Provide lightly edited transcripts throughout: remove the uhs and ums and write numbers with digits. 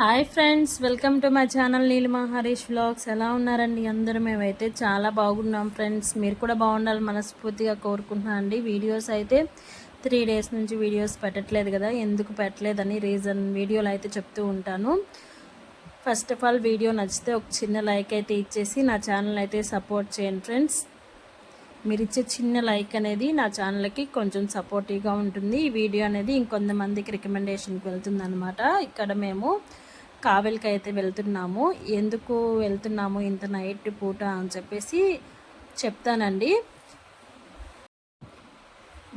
Hi friends, welcome to my channel Neelima Harish vlogs. ఎలా ఉన్నారండి అందరూ? మేమైతే చాలా బాగున్నాం ఫ్రెండ్స్. మీరు కూడా బాగుండాలి మనస్ఫూర్తిగా కోరుకుంటున్నాను అండి. వీడియోస్ అయితే 3 డేస్ నుంచి వీడియోస్ పెట్టట్లేదు కదా, ఎందుకు పెట్టలేదని రీజన్ వీడియోలో అయితే చెప్తూ ఉంటాను. ఫస్ట్ ఆఫ్ ఆల్ వీడియో నచ్చితే ఒక చిన్న లైక్ అయితే ఇచ్చేసి నా ఛానల్ అయితే సపోర్ట్ చేయండి ఫ్రెండ్స్. మీరు ఇచ్చే చిన్న లైక్ అనేది నా ఛానల్కి కొంచెం సపోర్టివ్గా ఉంటుంది. ఈ వీడియో అనేది ఇంకొంతమందికి రికమెండేషన్కి వెళ్తుంది అనమాట. ఇక్కడ మేము కావలికి అయితే వెళ్తున్నాము. ఎందుకు వెళ్తున్నాము ఇంత నైట్ పూట అని చెప్పేసి చెప్తానండి.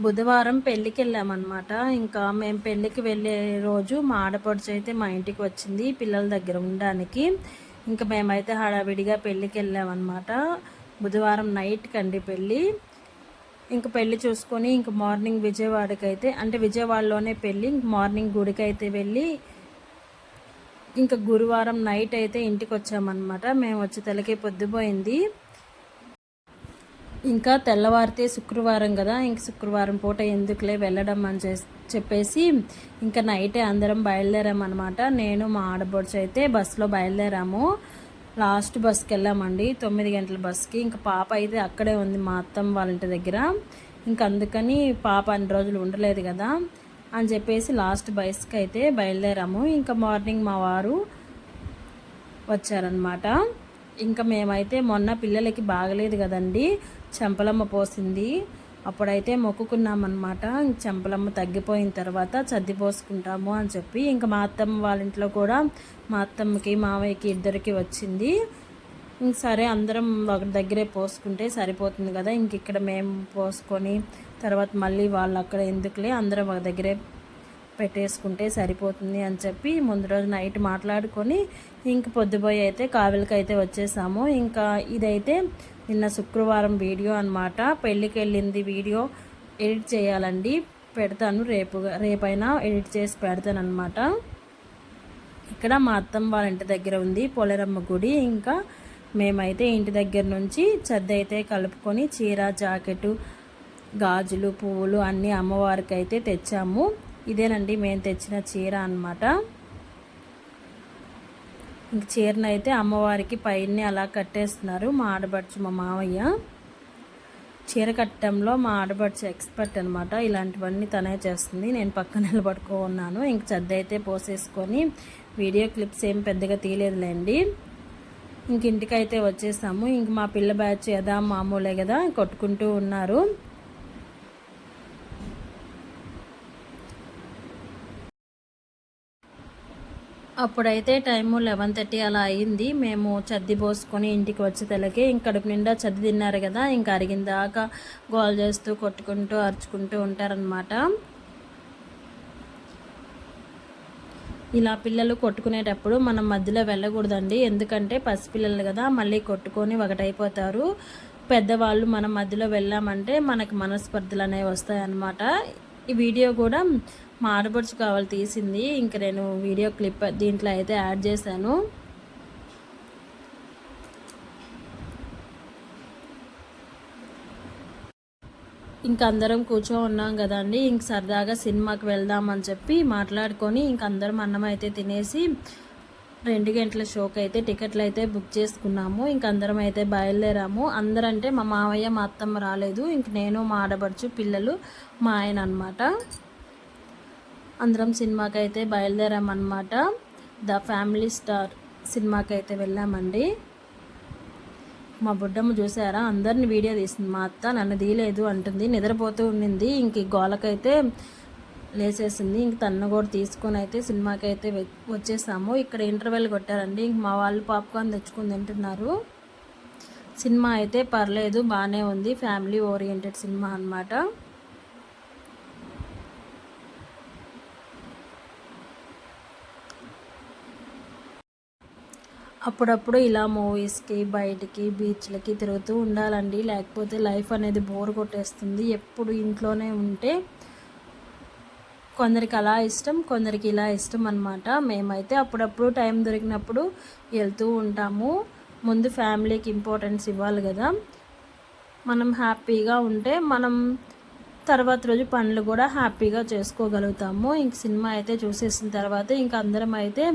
బుధవారం పెళ్ళికి వెళ్ళామన్నమాట. ఇంకా మేము పెళ్ళికి వెళ్ళే రోజు మా ఆడపడుచు అయితే మా ఇంటికి వచ్చింది పిల్లల దగ్గర ఉండడానికి. ఇంకా మేమైతే హడావిడిగా పెళ్ళికి వెళ్ళామన్నమాట. బుధవారం నైట్కి అండి పెళ్ళి. ఇంక పెళ్ళి చూసుకొని ఇంక మార్నింగ్ విజయవాడకి అయితే, అంటే విజయవాడలోనే పెళ్ళి, మార్నింగ్ గుడికి అయితే వెళ్ళి ఇంకా గురువారం నైట్ అయితే ఇంటికి వచ్చామన్నమాట. మేము వచ్చే తలకే పొద్దుపోయింది. ఇంకా తెల్లవారితే శుక్రవారం కదా, ఇంక శుక్రవారం పూట ఎందుకులే వెళ్ళడం అని చెప్పేసి ఇంకా నైటే అందరం బయలుదేరామన్నమాట. నేను మా ఆడబొడుచు అయితే బస్సులో బయలుదేరాము. లాస్ట్ బస్కి వెళ్ళామండి, 9 గంటల బస్కి. ఇంకా పాప అయితే అక్కడే ఉంది మా అత్తమ్మ వాళ్ళ ఇంటి దగ్గర. ఇంక అందుకని పాప అన్ని రోజులు ఉండలేదు కదా అని చెప్పేసి లాస్ట్ బస్కి అయితే బయలుదేరాము. ఇంకా మార్నింగ్ మా వారు వచ్చారనమాట. ఇంకా మేమైతే మొన్న పిల్లలకి బాగలేదు కదండి, చెంపలమ్మ పోసింది. అప్పుడైతే మొక్కుకున్నామన్నమాట. చెంపలమ్మ తగ్గిపోయిన తర్వాత చద్ది పోసుకుంటాము అని చెప్పి ఇంకా మా అత్తమ్మ వాళ్ళ ఇంట్లో కూడా మా అత్తమ్మకి మావయ్యకి ఇద్దరికి వచ్చింది. ఇంక సరే అందరం ఒక దగ్గరే పోసుకుంటే సరిపోతుంది కదా, ఇంక ఇక్కడ మేము పోసుకొని తర్వాత మళ్ళీ వాళ్ళు అక్కడ ఎందుకులే అందరం ఒక దగ్గరే పెట్టేసుకుంటే సరిపోతుంది అని చెప్పి ముందు రోజు నైట్ మాట్లాడుకొని ఇంక పొద్దుపోయి అయితే కావలికి అయితే వచ్చేసాము. ఇంకా ఇదైతే నిన్న శుక్రవారం వీడియో అనమాట. పెళ్ళికి వెళ్ళింది వీడియో ఎడిట్ చేయాలండి, పెడతాను రేపైనా ఎడిట్ చేసి పెడతాను అనమాట. ఇక్కడ మా అత్తమ్మ వాళ్ళ ఇంటి దగ్గర ఉంది పోలేరమ్మ గుడి. ఇంకా మేమైతే ఇంటి దగ్గర నుంచి చద్ది అయితే కలుపుకొని చీర, జాకెట్, గాజులు, పువ్వులు అన్నీ అమ్మవారికి అయితే తెచ్చాము. ఇదేనండి మేము తెచ్చిన చీర అన్నమాట. ఇంక చీరను అయితే అమ్మవారికి పైన అలా కట్టేస్తున్నారు మా ఆడబడుచు మా మావయ్య. చీర కట్టడంలో మా ఆడబడుచు ఎక్స్పర్ట్ అనమాట. ఇలాంటివన్నీ తనే చేస్తుంది, నేను పక్కన నిలబడుకో ఉన్నాను. ఇంక చద్ద అయితే పోసేసుకొని వీడియో క్లిప్స్ ఏం పెద్దగా తీయలేదులేండి. ఇంక ఇంటికైతే వచ్చేసాము. ఇంక మా పిల్ల బ్యాచ్ యదా మామూలే కదా కొట్టుకుంటూ ఉన్నారు. అప్పుడైతే టైము 11:30 అలా అయింది. మేము చద్ది పోసుకొని ఇంటికి వచ్చే తలకి ఇంక కడుపు నిండా చద్ది తిన్నారు కదా, ఇంకా అరిగిందాకా గోల్ చేస్తూ కొట్టుకుంటూ అరుచుకుంటూ ఉంటారనమాట. ఇలా పిల్లలు కొట్టుకునేటప్పుడు మనం మధ్యలో వెళ్ళకూడదండి, ఎందుకంటే పసిపిల్లలు కదా మళ్ళీ కొట్టుకొని ఒకటైపోతారు. పెద్దవాళ్ళు మనం మధ్యలో వెళ్ళామంటే మనకు మనస్పర్ధలు అనేవి వస్తాయన్నమాట. ఈ వీడియో కూడా మా ఆడపడుచు కావాలి తీసింది. ఇంక నేను వీడియో క్లిప్ దీంట్లో అయితే యాడ్ చేశాను. ఇంక అందరం ఉన్నాం కదండి, ఇంక సరదాగా సినిమాకి వెళ్దామని చెప్పి మాట్లాడుకొని ఇంక అందరం అన్నం అయితే తినేసి 2 గంటల షోకి అయితే టికెట్లు అయితే బుక్ చేసుకున్నాము. ఇంక అందరం అయితే బయలుదేరాము. అందరంటే మా మావయ్య మా అత్తమ్మ రాలేదు, ఇంక నేను మా ఆడపడుచు పిల్లలు మా ఆయన అనమాట. అందరం సినిమాకి అయితే బయలుదేరామన్నమాట. ద ఫ్యామిలీ స్టార్ సినిమాకి అయితే వెళ్ళామండి. మా బుడ్డమ్మ చూసారా అందరిని వీడియో తీసింది. మా అత్త నన్ను తీయలేదు అంటుంది, నిద్రపోతూ ఉండింది. ఇంక గోలకైతే లేసేసింది. ఇంక తన్ను కూడా తీసుకొని అయితే సినిమాకి అయితే వచ్చేసాము. ఇక్కడ ఇంటర్వెల్ కొట్టారండి, ఇంక మా వాళ్ళు పాప్కార్న్ తెచ్చుకొని తింటున్నారు. సినిమా అయితే పర్లేదు, బాగానే ఉంది, ఫ్యామిలీ ఓరియంటెడ్ సినిమా అన్నమాట. అప్పుడప్పుడు ఇలా మూవీస్కి, బయటికి, బీచ్లకి తిరుగుతూ ఉండాలండి, లేకపోతే లైఫ్ అనేది బోర్ కొట్టేస్తుంది. ఎప్పుడు ఇంట్లోనే ఉంటే కొందరికి అలా ఇష్టం, కొందరికి ఇలా ఇష్టం అన్నమాట. మేమైతే అప్పుడప్పుడు టైం దొరికినప్పుడు వెళ్తూ ఉంటాము. ముందు ఫ్యామిలీకి ఇంపార్టెన్స్ ఇవ్వాలి కదా, మనం హ్యాపీగా ఉంటే మనం తర్వాత రోజు పనులు కూడా హ్యాపీగా చేసుకోగలుగుతాము. ఇంక సినిమా అయితే చూసేసిన తర్వాత ఇంక అందరం అయితే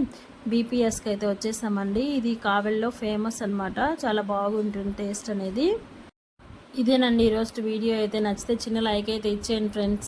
బీపీఎస్కి అయితే వచ్చేసామండి. ఇది కావెల్లో ఫేమస్ అనమాట, చాలా బాగుంటుంది టేస్ట్ అనేది. ఇదేనండి ఈరోజు వీడియో. అయితే నచ్చితే చిన్న లైక్ అయితే ఇచ్చేయండి ఫ్రెండ్స్.